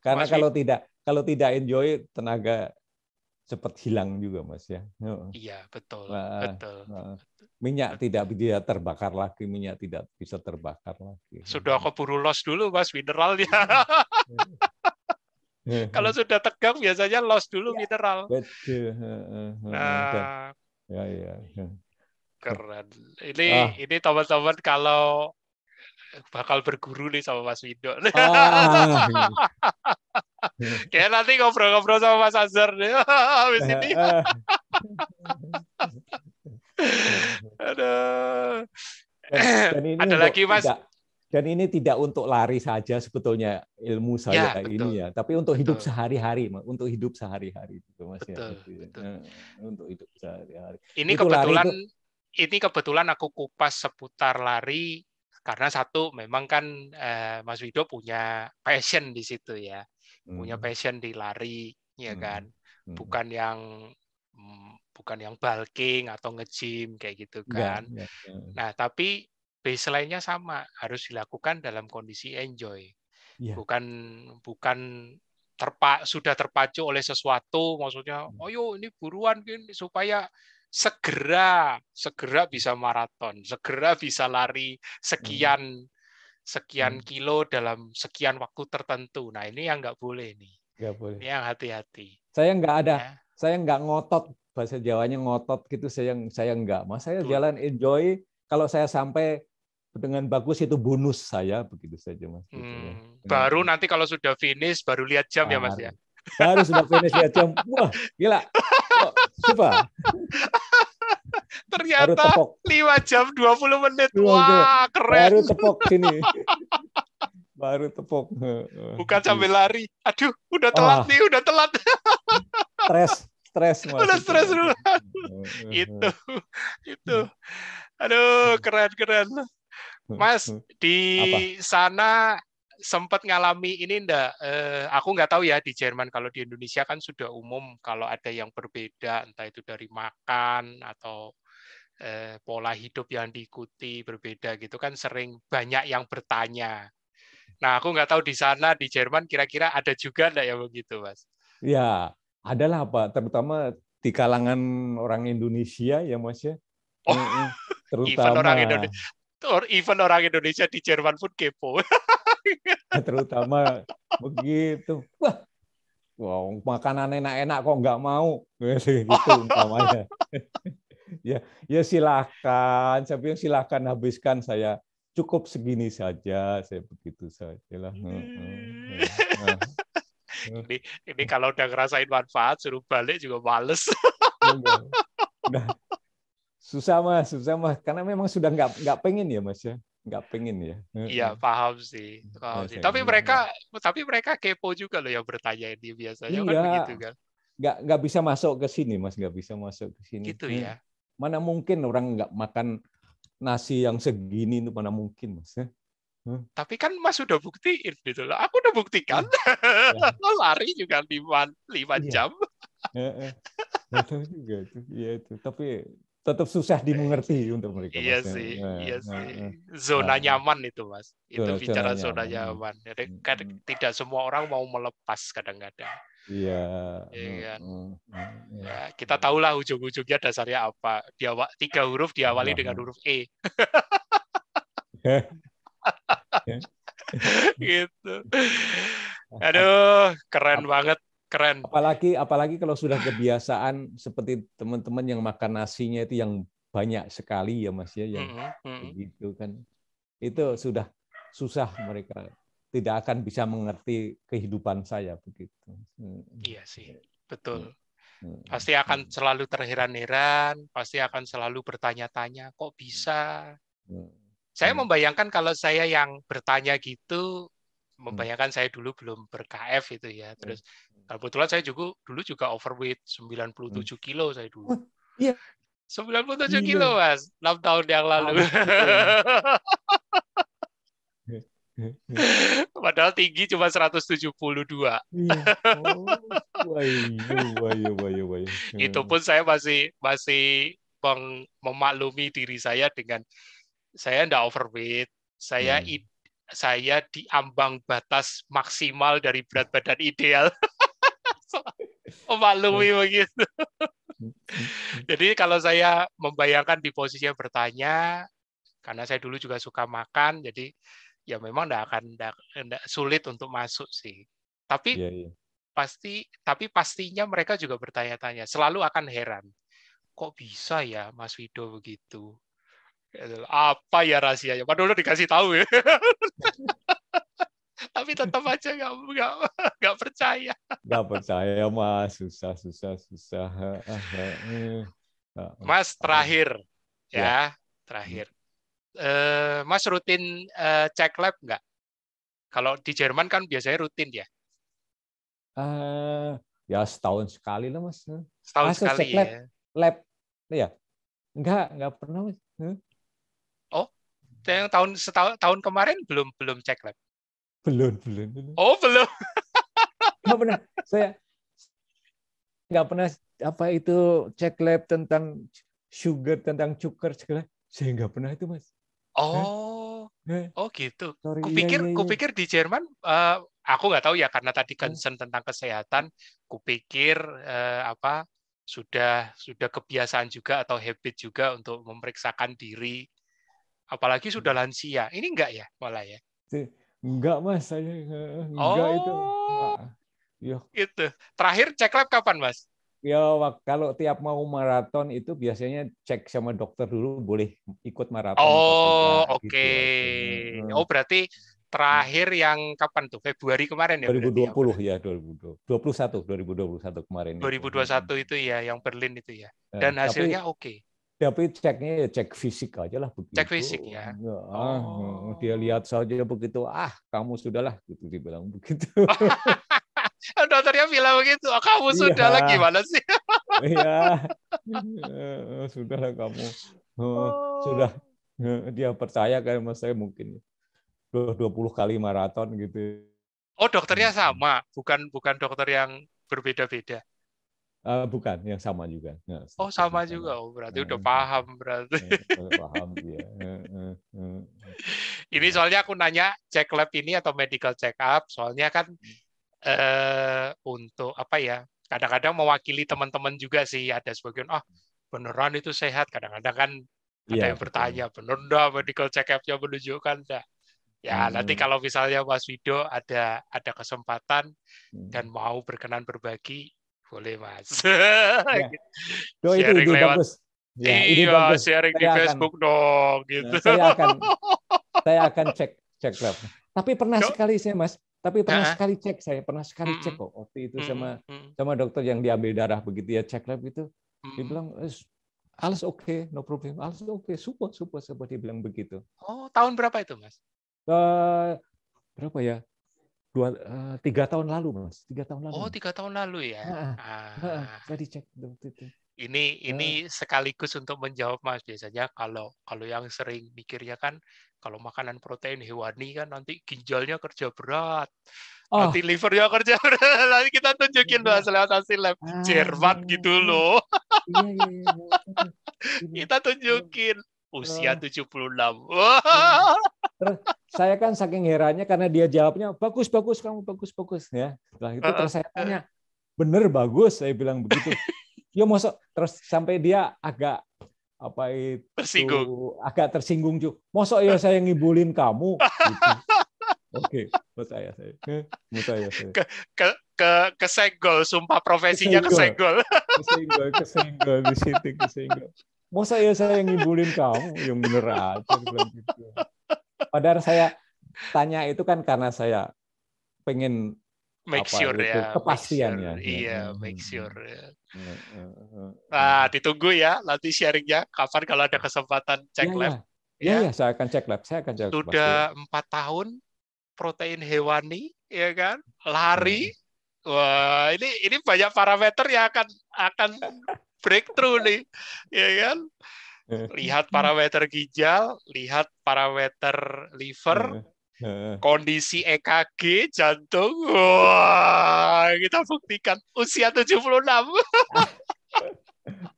Karena kalau tidak enjoy, tenaga cepat hilang juga Mas ya. Iya, betul. Minyak tidak bisa terbakar lagi, Sudah keburu loss dulu Mas mineralnya. Kalau sudah tegang biasanya loss dulu mineral. Betul. Nah, Ya, ya. Keren. Ah, Ini teman-teman kalau bakal berguru nih sama Mas Wido. ah. Kayak nanti ngobrol-ngobrol sama Mas Azhar nih habis ini. Aduh. Dan ini Ada untuk lagi Mas? tidak untuk lari saja sebetulnya ilmu saya Ya, ini betul. ya, tapi untuk hidup Betul. sehari-hari, untuk hidup sehari-hari itu Mas ya, Betul, gitu ya. betul. Untuk hidup sehari-hari. Ini Itu lari kebetulan itu aku kupas seputar lari karena satu memang kan Mas Wido punya passion di situ ya. Punya hmm, passion di lari ya kan. hmm, hmm. Bukan yang bulking atau nge-gym kayak gitu kan. Enggak. Nah, tapi baseline-nya sama, harus dilakukan dalam kondisi enjoy. Iya. Bukan bukan sudah terpacu oleh sesuatu, maksudnya, oh yo ini buruan gini, supaya segera bisa maraton, segera bisa lari Hmm, sekian kilo dalam sekian waktu tertentu. Nah ini yang nggak boleh nih, enggak boleh. ini yang hati-hati. Saya Ya, nggak ngotot, bahasa Jawanya ngotot gitu, saya nggak. Mas saya betul. jalan enjoy, kalau saya sampai dengan bagus itu bonus saya, begitu saja Mas gitu ya. Baru nanti kalau sudah finish, baru lihat jam ya Mas Baru, ya. baru sudah finish lihat jam, wah gila, kok super, baru Ternyata tepok, 5 jam 20 menit. Wah, keren. baru tepok sini, baru tepok. Bukan sambil Gitu. lari. Aduh, udah telat Wah, nih, udah telat. stres Mas Udah itu stres Mas. dulu. Itu, itu. Aduh, keren. Mas, di Apa? sana sempat ngalami ini enggak? Aku nggak tahu ya di Jerman. Kalau di Indonesia kan sudah umum kalau ada yang berbeda, entah itu dari makan atau pola hidup yang diikuti berbeda gitu kan sering banyak yang bertanya. Nah, aku nggak tahu di sana di Jerman kira-kira ada juga enggak ya begitu, Mas? Ya, adalah apa, terutama di kalangan orang Indonesia ya Mas ya. Oh, even orang Terutama Indonesia, even orang Indonesia di Jerman pun kepo. terutama begitu. Wah, wow, makanan enak-enak kok nggak mau, gitu umpamanya. Ya, ya silakan, saya bilang silakan habiskan, saya cukup segini saja, saya begitu saja lah. ini ini kalau udah ngerasain manfaat suruh balik juga males. Udah susah mas, karena memang sudah nggak pengen ya mas ya, nggak pengen ya. Iya, paham sih. Paham Ya, sih. saya Tapi mereka kepo juga loh yang bertanya ini biasanya kan iya, begitu kan. nggak bisa masuk ke sini mas, nggak bisa masuk ke sini. Gitu ya. Mana mungkin orang nggak makan nasi yang segini itu, mana mungkin mas ya. Tapi kan Mas sudah buktiin gitu loh. Aku udah buktikan. Iya, ya, Lari juga 5 iya. jam. Nggak tahu juga itu, ya itu. Tapi tetap susah dimengerti untuk mereka Iya mas. sih, iya sih. Nah, Zona nah, nyaman itu, Mas. Itu zona bicara zona nyaman. nyaman. Jadi kan tidak semua orang mau melepas kadang-kadang. Iya. Iya kan? Iya. Ya, kita tahulah ujung-ujungnya dasarnya apa. 3 huruf diawali dengan huruf E. Gitu. Aduh, keren banget. Keren. Apalagi kalau sudah kebiasaan seperti teman-teman yang makan nasinya itu yang banyak sekali ya Mas ya, yang begitu kan. Itu sudah susah, mereka tidak akan bisa mengerti kehidupan saya begitu. Iya sih, betul. Pasti akan selalu terheran-heran, pasti akan selalu bertanya-tanya, kok bisa? Saya membayangkan kalau saya yang bertanya gitu, membayangkan saya dulu belum ber-KF itu ya. Terus kebetulan saya dulu juga overweight, 97 kilo saya dulu. Iya. 97 Iya. kilo, Mas. 6 tahun yang lalu. Ampun. Padahal tinggi cuma 172. Iya. Oh, wayu. Itu pun saya masih memaklumi diri saya dengan saya enggak overweight. Saya di ambang batas maksimal dari berat badan ideal. Memaklumi begitu. Jadi kalau saya membayangkan di posisinya bertanya, karena saya dulu juga suka makan, jadi ya memang enggak sulit untuk masuk sih. Tapi Iya. pastinya mereka juga bertanya-tanya, selalu akan heran. kok bisa ya Mas Wido begitu? Apa ya rahasianya? Padahal udah dikasih tahu ya. Tapi tetap aja nggak percaya. Nggak percaya Mas, susah, susah, susah. Mas terakhir Ya. ya, terakhir. Mas rutin cek lab nggak? Kalau di Jerman kan biasanya rutin ya. Ya setahun sekali lah Mas. Setahun Masa sekali cek lab, ya. lab, ya? Enggak pernah Mas. Oh, yang tahun kemarin belum cek lab. Belum. Oh, belum. Nggak pernah. Saya nggak pernah apa itu cek lab tentang sugar, tentang cuker segala. Saya nggak pernah itu Mas. Oh, oh gitu. Sorry, Kupikir di Jerman, aku nggak tahu ya karena tadi iya. concern tentang kesehatan. Kupikir apa sudah kebiasaan juga atau habit juga untuk memeriksakan diri, apalagi sudah lansia. Ini enggak ya malah ya? Enggak Mas, saya enggak itu. Oh, Ya, gitu. Terakhir cek lab kapan, Mas? ya kalau tiap mau maraton itu biasanya cek sama dokter dulu boleh ikut maraton apa tidak Oh, oke. gitu aja. Oh, berarti terakhir yang kapan tuh? Februari kemarin ya berarti ya? 2020 ya 2021 kemarin itu. 2021 itu ya, yang Berlin itu ya. Nah, Dan hasilnya oke. tapi ceknya ya cek fisik aja lah Cek begitu. fisik ya. Ya, Oh. dia lihat saja begitu, kamu sudahlah gitu dibilang begitu. Dokternya bilang begitu. Oh, kamu sudah lah Iya, gimana sih? iya, sudahlah kamu. Sudah Oh. dia percaya kan mas saya mungkin 20 kali maraton gitu. Oh, dokternya sama, bukan dokter yang berbeda-beda. Bukan, yang sama juga. Oh, sama juga. Oh, berarti udah paham berarti. Paham dia. Ini soalnya aku nanya cek lab ini atau medical check up, soalnya kan untuk apa ya? Kadang-kadang mewakili teman-teman juga sih, ada sebagian beneran itu sehat. Kadang-kadang kan ada Iya, yang betul. bertanya, bener enggak medical check up-nya menunjukkan enggak? Ya, nanti kalau misalnya Mas Wido ada kesempatan dan mau berkenan berbagi, boleh Mas. Ya. Itu Sharing ide lewat, bagus. Ya, ide iya, bagus. sharing di Facebook dong, gitu. Saya akan cek lab. Tapi pernah sekali saya Mas, pernah sekali cek kok waktu itu sama dokter yang diambil darah begitu ya cek lab itu. Dia bilang alles oke, no problem, alles oke, super dia bilang begitu. Oh, tahun berapa itu Mas? Berapa ya? 3 tahun lalu Mas, 3 tahun lalu. Oh, 3 tahun lalu ya. Saya dicek waktu itu. Ini sekaligus untuk menjawab Mas, biasanya kalau yang sering mikirnya kan kalau makanan protein hewani kan nanti ginjalnya kerja berat, nanti livernya kerja berat, nanti kita tunjukin Mas lewat hasil lab Jerman gitu loh. Iya. Kita tunjukin usia 76. Terus saya kan saking herannya karena dia jawabnya bagus kamu bagus ya. Setelah itu terus saya tanya, bener bagus saya bilang begitu. Ya masuk terus sampai dia agak agak tersinggung juga. Masa ya saya ngibulin kamu? Gitu. Oke, buat saya. Kesenggol, sumpah profesinya kesenggol. Kesenggol di situ kesenggol. Masa ya saya ngibulin kamu? Yang bener aja bilang gitu. Padahal saya tanya itu kan karena saya pengen make sure ya, kepastiannya. Iya, make sure. Nah, ditunggu ya nanti sharingnya kapan kalau ada kesempatan cek lab. Ya, saya akan cek lab. Sudah 4 tahun protein hewani, ya kan? Lari. Wah, ini banyak parameter yang akan breakthrough nih, ya kan? Lihat parameter ginjal, lihat parameter liver, kondisi EKG, jantung. Wah, kita buktikan usia 76.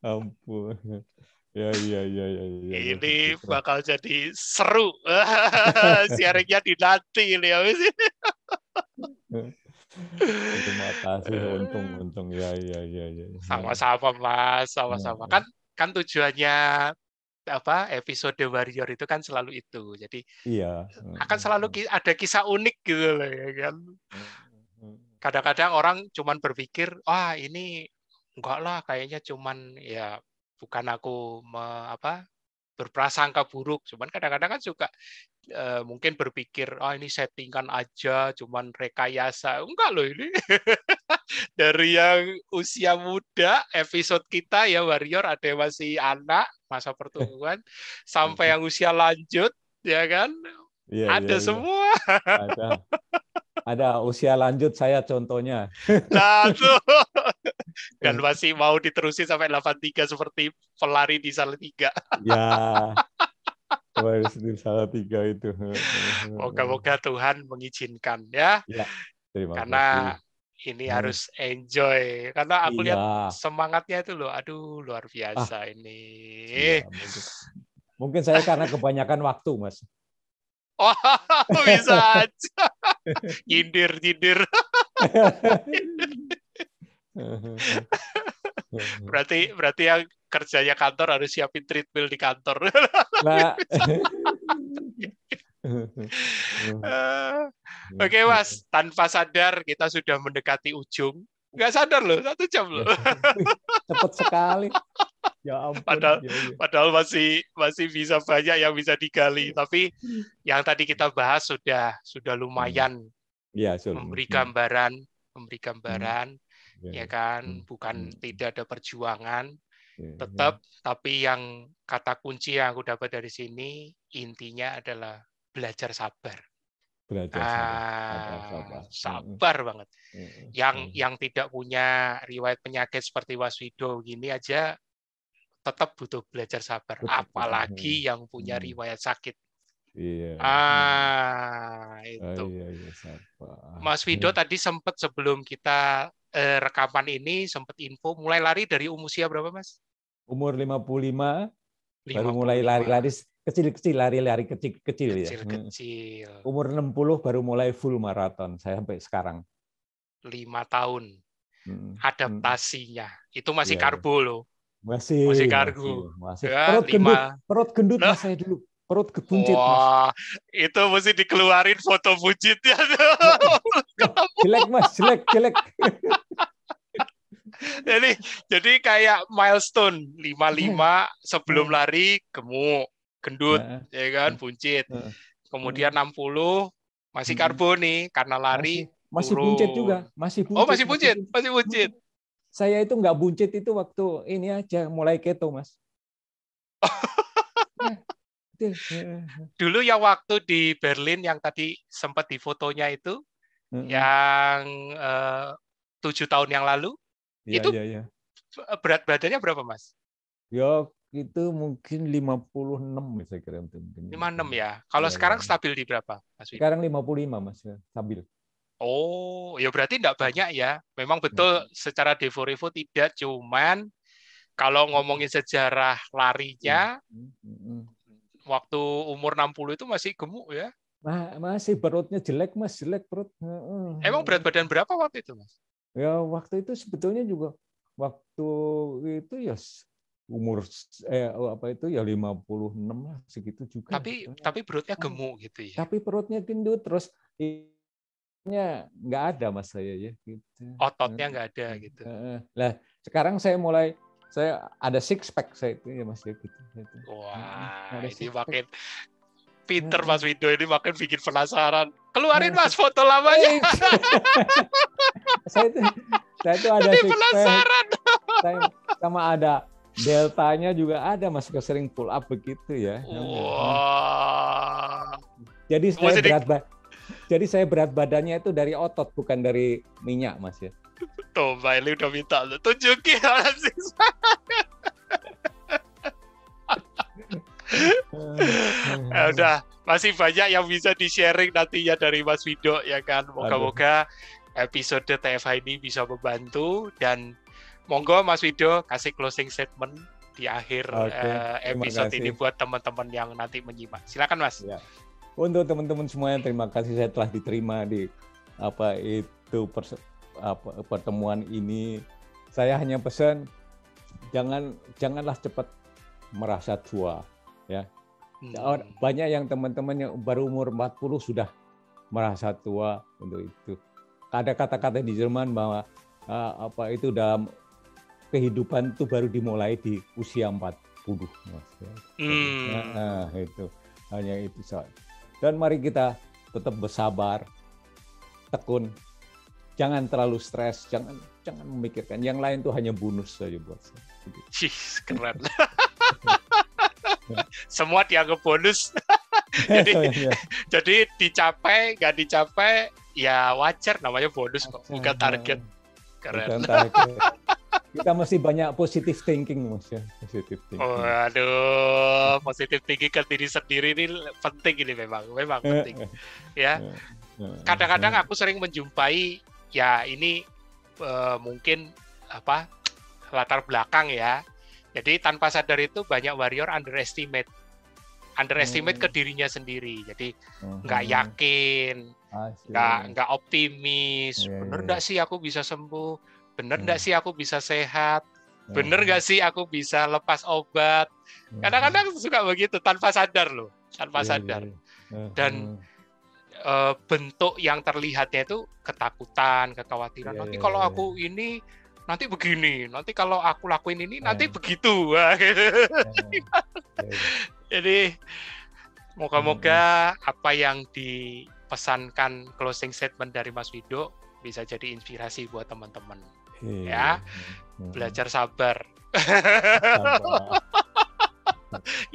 Ampun. Ya. Ini bakal jadi seru. Sharingnya dinanti ini. Terima kasih, untung ya. Sama-sama Mas, sama-sama. Kan tujuannya episode Warrior itu kan selalu itu. Jadi akan selalu ada kisah unik gitu loh ya kan. Kadang-kadang orang cuman berpikir, ini enggak lah kayaknya cuman ya bukan aku berprasangka buruk, cuman kadang-kadang kan suka mungkin berpikir, ini settingan aja, cuman rekayasa. Enggak loh ini. Dari yang usia muda, episode kita ya Warrior, ada yang masih anak, masa pertumbuhan, sampai yang usia lanjut, ya kan? Iya, Ada semua. Ada usia lanjut saya contohnya. Nah, tuh. Dan masih mau diterusin sampai 83 seperti pelari di Salatiga. Ya, di Salatiga itu. Moga-moga Tuhan mengizinkan ya. Ya, terima Karena kasih. ini harus enjoy. Karena aku lihat Iya. semangatnya itu loh. Aduh, luar biasa ini. Iya, mungkin saya karena kebanyakan waktu, Mas. Oh, bisa aja. Nyindir. Berarti yang kerjanya kantor harus siapin treadmill di kantor. Nah. Oke, Mas. Tanpa sadar kita sudah mendekati ujung. Nggak sadar loh, 1 jam loh. Cepat sekali. Ya ampun. Padahal masih bisa banyak yang bisa digali. Tapi yang tadi kita bahas sudah lumayan memberi gambaran, ya kan, bukan tidak ada perjuangan, tetap. Tapi yang kata kunci yang aku dapat dari sini intinya adalah belajar sabar. Sabar banget. Yang tidak punya riwayat penyakit seperti Mas Wido gini aja tetap butuh belajar sabar. Apalagi yang punya riwayat sakit. Iya. Itu. Mas Wido tadi sempat sebelum kita rekaman ini sempat info mulai lari dari usia berapa, Mas? Umur 55. Baru mulai lari-lari kecil-kecil, lari-lari kecil-kecil ya. Kecil-kecil. Umur 60 baru mulai full maraton saya sampai sekarang. 5 tahun. Adaptasinya. Itu masih karbo loh. Masih kargo. Ya, perut gendut Mas saya dulu. Perut kebuncit. Wah, itu mesti dikeluarin foto buncitnya. Jelek Mas, jelek. Jadi kayak milestone 55 sebelum lari gemuk, gendut, ya kan, buncit. Kemudian 60 masih karbo nih karena lari. Masih buncit juga, masih buncit. Oh, masih buncit. Saya itu nggak buncit itu waktu ini aja mulai keto, Mas. Dulu yang waktu di Berlin yang tadi sempat di fotonya itu, yang 7 tahun yang lalu, itu berat badannya berapa, Mas? Ya, itu mungkin 56 saya kira. 56 ya. Kalau sekarang stabil di berapa, Mas? Sekarang 55, Mas, stabil. Oh, ya berarti enggak banyak ya. Memang betul secara Devo-Revo tidak, cuman kalau ngomongin sejarah larinya, waktu umur 60 itu masih gemuk ya? Masih perutnya jelek, Mas, jelek perut. Emang berat badan berapa waktu itu, Mas? Ya waktu itu sebetulnya juga waktu itu ya umur 56 lah segitu juga. Tapi perutnya gemuk gitu ya. Tapi perutnya gendut terus nggak ada Mas saya ya gitu. Ototnya nggak ada gitu. Nah, sekarang saya ada six pack saya itu ya Mas ya gitu. Wah, ini makin pinter Mas Wido, ini makin bikin penasaran. Keluarin Mas foto lamanya. saya itu ada six pack. Saya sama ada deltanya juga ada Mas, sering pull up begitu ya. Wah. Jadi saya berat badannya itu dari otot bukan dari minyak Mas ya. Tuh, Mbak Eli udah minta lu tunjukin udah, masih banyak yang bisa di-sharing nantinya dari Mas Wido ya kan. Moga-moga episode TFH ini bisa membantu, dan monggo Mas Wido kasih closing statement di akhir episode ini buat teman-teman yang nanti menyimak. Silakan Mas. Ya. Untuk teman-teman semuanya, terima kasih saya telah diterima di pertemuan ini. Saya hanya pesan janganlah cepat merasa tua ya. Banyak yang teman-teman yang baru umur 40 sudah merasa tua untuk itu. Ada kata-kata di Jerman bahwa itu dalam kehidupan itu baru dimulai di usia 40, Mas. Nah, itu hanya itu saja. Dan mari kita tetap bersabar, tekun, jangan terlalu stres, jangan memikirkan yang lain, itu hanya bonus saja buat saya. Keren. Semua dianggap bonus. Jadi dicapai nggak dicapai ya wajar, namanya bonus kok, bukan target. Keren. Bukan target. Kita masih banyak positive thinking, Mas, ya. Positive thinking. Oh, aduh, positive thinking ke diri sendiri ini penting, ini memang penting. Ya. Kadang-kadang aku sering menjumpai ya ini mungkin latar belakang ya. Jadi tanpa sadar itu banyak warrior underestimate ke dirinya sendiri. Jadi nggak yakin, nggak optimis. Bener nggak sih aku bisa sembuh? Bener nggak sih aku bisa sehat? Bener nggak sih aku bisa lepas obat? Kadang-kadang suka begitu tanpa sadar loh, tanpa sadar. Dan bentuk yang terlihatnya itu ketakutan, kekhawatiran. Nanti kalau aku ini, nanti begini. Nanti kalau aku lakuin ini, nanti begitu. Jadi moga-moga apa yang dipesankan closing statement dari Mas Wido bisa jadi inspirasi buat teman-teman. Ya, belajar sabar.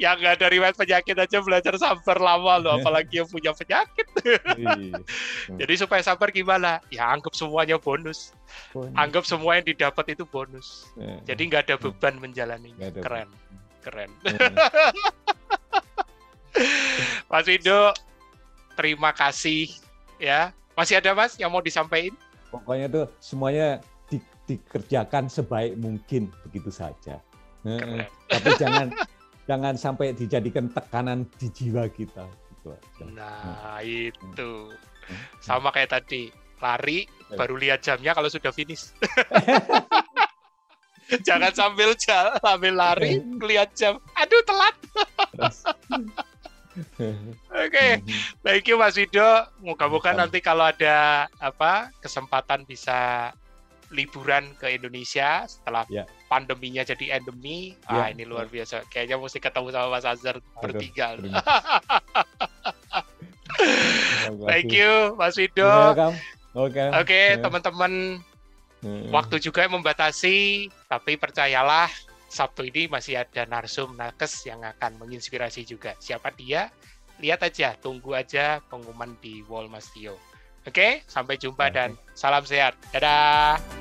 Yang nggak ada riwayat penyakit aja belajar sabar lama loh, apalagi yang punya penyakit. Jadi supaya sabar gimana? Ya anggap semuanya bonus. Anggap semua yang didapat itu bonus. Jadi nggak ada beban menjalaninya. Keren. Mas Wido, terima kasih ya. Masih ada Mas yang mau disampaikan? Pokoknya tuh semuanya dikerjakan sebaik mungkin, begitu saja. Tapi jangan sampai dijadikan tekanan di jiwa kita. Gitu aja. Nah, itu. Sama kayak tadi, lari baru lihat jamnya kalau sudah finish. Jangan sambil lari lihat jam. Aduh, telat. Oke, thank you Mas Wido. Moga-moga nanti kalau ada kesempatan bisa liburan ke Indonesia setelah pandeminya jadi endemi. Ini luar biasa. Kayaknya mesti ketemu sama Mas Azhar bertiga. Thank you Mas Wido. Oke, teman-teman. Waktu juga yang membatasi, tapi percayalah Sabtu ini masih ada narsum nakes yang akan menginspirasi juga. Siapa dia? Lihat aja, tunggu aja pengumuman di wall Mas Tio. Oke, sampai jumpa dan salam sehat. Dadah.